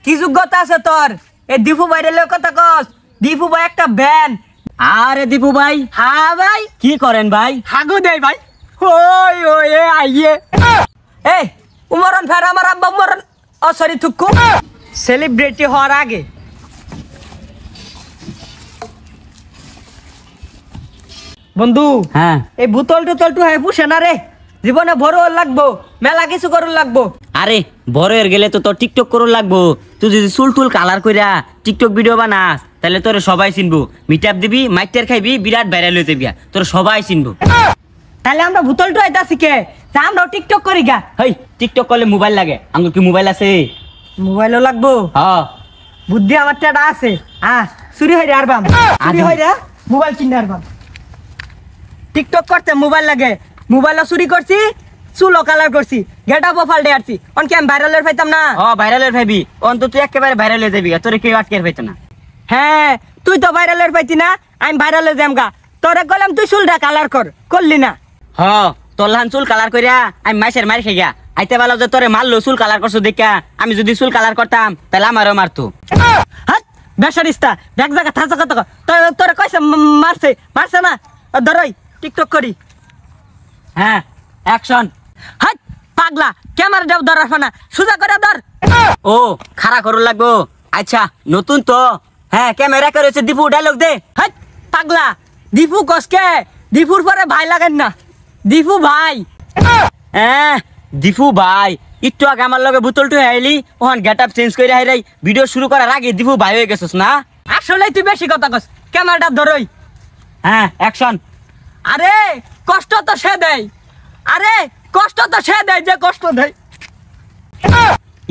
কি যোগ্যতা আছে তোর এই দীপু ভাইয়ের কথা কস? দীপু ভাই একটা ব্যান। আরে দীপু ভাই, হ্যাঁ ভাই, কি করেন ভাই? হাগু দেই ভাই। ওই ওই এ আইয়ে এই উমরন ফের আমার আব্বা উমরন ও সরি থুকু সেলিব্রিটি হওয়ার আগে বন্ধু হ্যাঁ এই বোতল টোতল টু হ্যাঁ পুষে না রে, জীবনে বড় লাগবো, মেলা কিছু করুন লাগবো। আরে বড় হয়ে গেলে তো তোর টিকটক করুন লাগবো। তুই যদি চুল টুল কালার কইরা টিকটক ভিডিও বানাস তাহলে তোর সবাই চিনবো। মিটআপ দিবি, মাইটার খাইবি, বিরাট ভাইরাল হইতে বিয়া, তোর সবাই চিনবো। তাহলে আমরা বোতল টু আইতা শিখে তা আমরাও টিকটক করি গা। হেই টিকটক করলে মোবাইল লাগে, আমার কি মোবাইল আছে? মোবাইলও লাগবো, হ্যাঁ বুদ্ধি আমার টেডা আছে। চুরি হইরে আরবাম, চুরি হইরে মোবাইল কিনে আরবাম। টিকটক করতে মোবাইল লাগে, মোবাইলও চুরি করছি, চুলও কালার করছি, গেট আপ ফাল্টে আসছি। অনকে আমি ভাইরালের পাইতাম না। ভাইরালের ভাইবি অন্ত তুই একেবারে ভাইরাল হয়ে যাবি, তোর কেউ আটকে পাইতো না। হ্যাঁ তুই তো ভাইরালের পাইতি না, আমি ভাইরালে যামগা। তোরে কইলাম তুই চুলটা কালার কর, করলি না। তোর লাহান চুল কালার করিয়া আমি মাইসের মারি খাই গা। আইতে বেলা যে তোরে মারলো চুল কালার করছো দেখা, আমি যদি চুল কালার করতাম তাহলে আমারও মারতো। হাত বেসারিস্তা এক জায়গা থাকা কত তোরে কইছে মারছে মারছে না। ধরই টিকটক করি। হ্যাঁ অ্যাকশন। হাত পাগলা ক্যামেরাটাও ধরার ফানা সোজা করে ধর। ও খাড়া করুন লাগবো। আচ্ছা নতুন তো, হ্যাঁ ক্যামেরা করেছে দীপু, ডায়লগ দে। হাত পাগলা দীপু কসকে, দীপুর পরে ভাই লাগেন না, দীপু ভাই। হ্যাঁ দীপু ভাই, একটু আগে আমার লগে বোতলটু আইলি, ওখান গেট আপ চেঞ্জ করে হাইরাই ভিডিও শুরু করার আগে দীপু ভাই হয়ে গেছিস না? আসলে তুই বেশি কথা কস, ক্যামেরাটা ধরই। হ্যাঁ অ্যাকশন। আরে কষ্ট তো সে দেয়, আরে কষ্ট তো সে দেয় যে কষ্ট দেয়।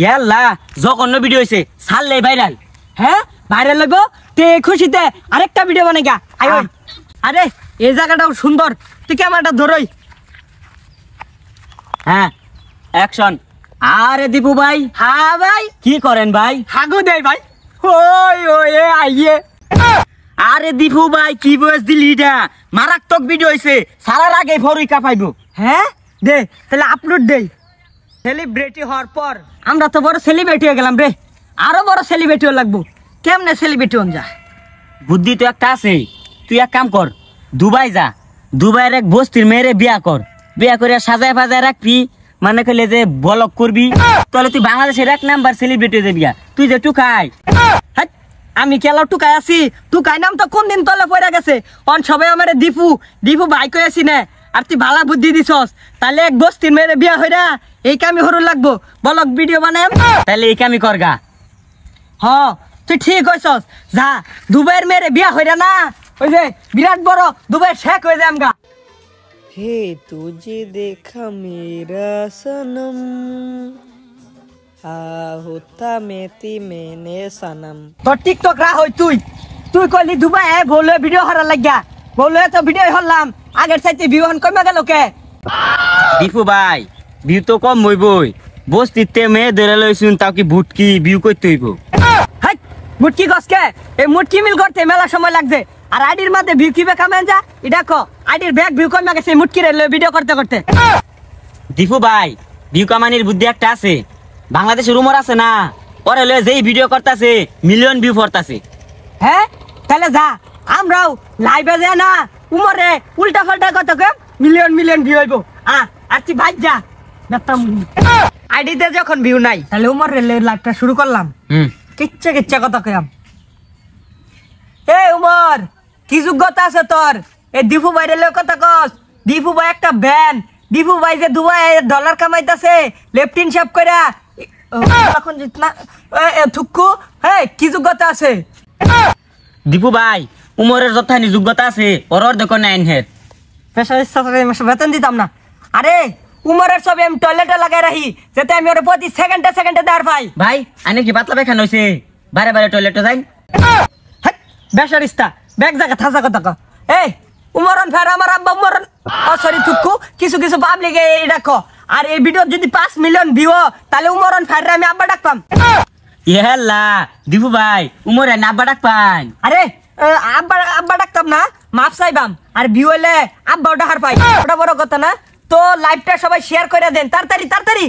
ইয়াল্লা জঘন্য ভিডিও হয়েছে, ছাড়লে ভাইরাল। হ্যাঁ ভাইরাল লইব তে খুশিতে আরেকটা ভিডিও বানাই গা। আরে এই জায়গাটাও সুন্দর, তুই ক্যামেরাটা ধরই। হ্যাঁ অ্যাকশন। আরে দীপু ভাই, হ্যাঁ ভাই, কি করেন ভাই? হাগু দেই ভাই। ওই ওই এ আইয়ে আরে দীপু ভাই কি বয়স দিলি এটা? মারাত্মক ভিডিও হয়েছে, সারার আগে ফরুইকা পাইবো। হ্যাঁ দে তাহলে আপলোড দেই। সেলিব্রিটি হওয়ার পর আমরা তো বড় সেলিব্রিটি হয়ে গেলাম রে, আরো বড় সেলিব্রিটিও লাগবো। কেমনে সেলিব্রিটি হন যা? বুদ্ধি তো একটা আছে, তুই এক কাম কর, দুবাই যা, দুবাইয়ের এক বস্তির মেয়েরে বিয়া কর, বিয়া করে সাজায় ফাজায় রাখবি, মানে কইলে যে ব্লগ করবি, তাহলে তুই বাংলাদেশের এক নাম্বার সেলিব্রিটি হয়ে যাবি। তুই যে টুকাই, আমি কেলাও টুকাই আছি? টুকাই নাম তো কোন দিন তলে পড়ে গেছে। অন সবাই আমারে দীপু দীপু ভাই কই আছি না, আর তুই ভালা বুদ্ধি দিছস। তাহলে এক বস্তির মেয়েরে বিয়া হইরা এই কামি হরুন লাগবো, ব্লগ ভিডিও বানাম। তাহলে এই কামি করগা। হ তুই ঠিক কইছস, যা দুবাইয়ের মেয়েরে বিয়া হইরা না, ওই যে বিরাট বড় দুবাইয়ের শেখ হয়ে যাম গা। हे तुझे देखा मेरा सनम होता मैंने सनम। তোর টিকটক রা হই তুই, তুই কইলি দুবাই বলে ভিডিও হরা লাগিয়া, বলে তো ভিডিও হরলাম, আগের চাইতে ভিউ হন কমে গেল কে? দীপু ভাই ভিউ তো কম হইবই, বস্তিতে মেয়ে ধরে লইছুন, তাও কি ভুটকি ভিউ করতে হইব। হাই মুটকি গসকে এই মুটকি মিল করতে মেলা সময় লাগছে, আর আইডির মধ্যে ভিউ কিবে কামেন যা এটা কো। আইডির ব্যাগ ভিউ কমে গেছে মুটকি রে ভিডিও করতে করতে। দীপু ভাই ভিউ কামানির বুদ্ধি একটা আছে, বাংলাদেশের রুমর আছে না, ওরে লয়ে যেই ভিডিও করতেছে মিলিয়ন ভিউ পড়তাছে। হ্যাঁ তাহলে যা আমরাও লাইভে যা না, উমরে উল্টা পাল্টা কত কম মিলিয়ন মিলিয়ন ভিউ হইব। আর তুই ভাই যা বেতাম। আইডিতে যখন ভিউ নাই তাহলে উমর রে লাইভটা শুরু করলাম। কিচ্ছা কিচ্ছা কত কম। এ উমর কি যোগ্যতা আছে তোর এই দীপু ভাইয়ের কথা কস? দীপু ভাই একটা ব্যান, দীপু ভাই যে দুবাই ডলার কামাইতাছে লেফটিন সাপ কইরা এখন জিতনা থুকু। হ্যাঁ কি যোগ্যতা আছে? দীপু ভাই উমরের যথানি যোগ্যতা আছে, ওর দেখো নাইন হেড বেতন দিতাম না। আরে উমরের ছবি আমি টয়লেটে লাগাই রাখি, যাতে আমি ওর প্রতি সেকেন্ডে সেকেন্ডে দাঁড় পাই। ভাই আনে কি পাতলা বেখান হয়েছে, বারে বারে টয়লেটে যাই। বেসারিস্তা ব্যাগ জায়গা থাকা কথা ক। এই উমরন ফের আমার আব্বা উমরন ও সরি থুকু কিছু কিছু পাবলিক এই ডাকো। আর এই ভিডিও যদি 5 মিলিয়ন ভিউ তাহলে উমরন ফের আমি আব্বা ডাকপাম। ইহেল্লা দীপু ভাই উমরে না আব্বা ডাক পান। আরে আব্বা আব্বা ডাকতাম না, মাপ চাইবাম। আর ভিউ হইলে আব্বা ডাহার পাই, ওটা বড় কথা না। তো লাইভটা সবাই শেয়ার করে দেন তাড়াতাড়ি তাড়াতাড়ি।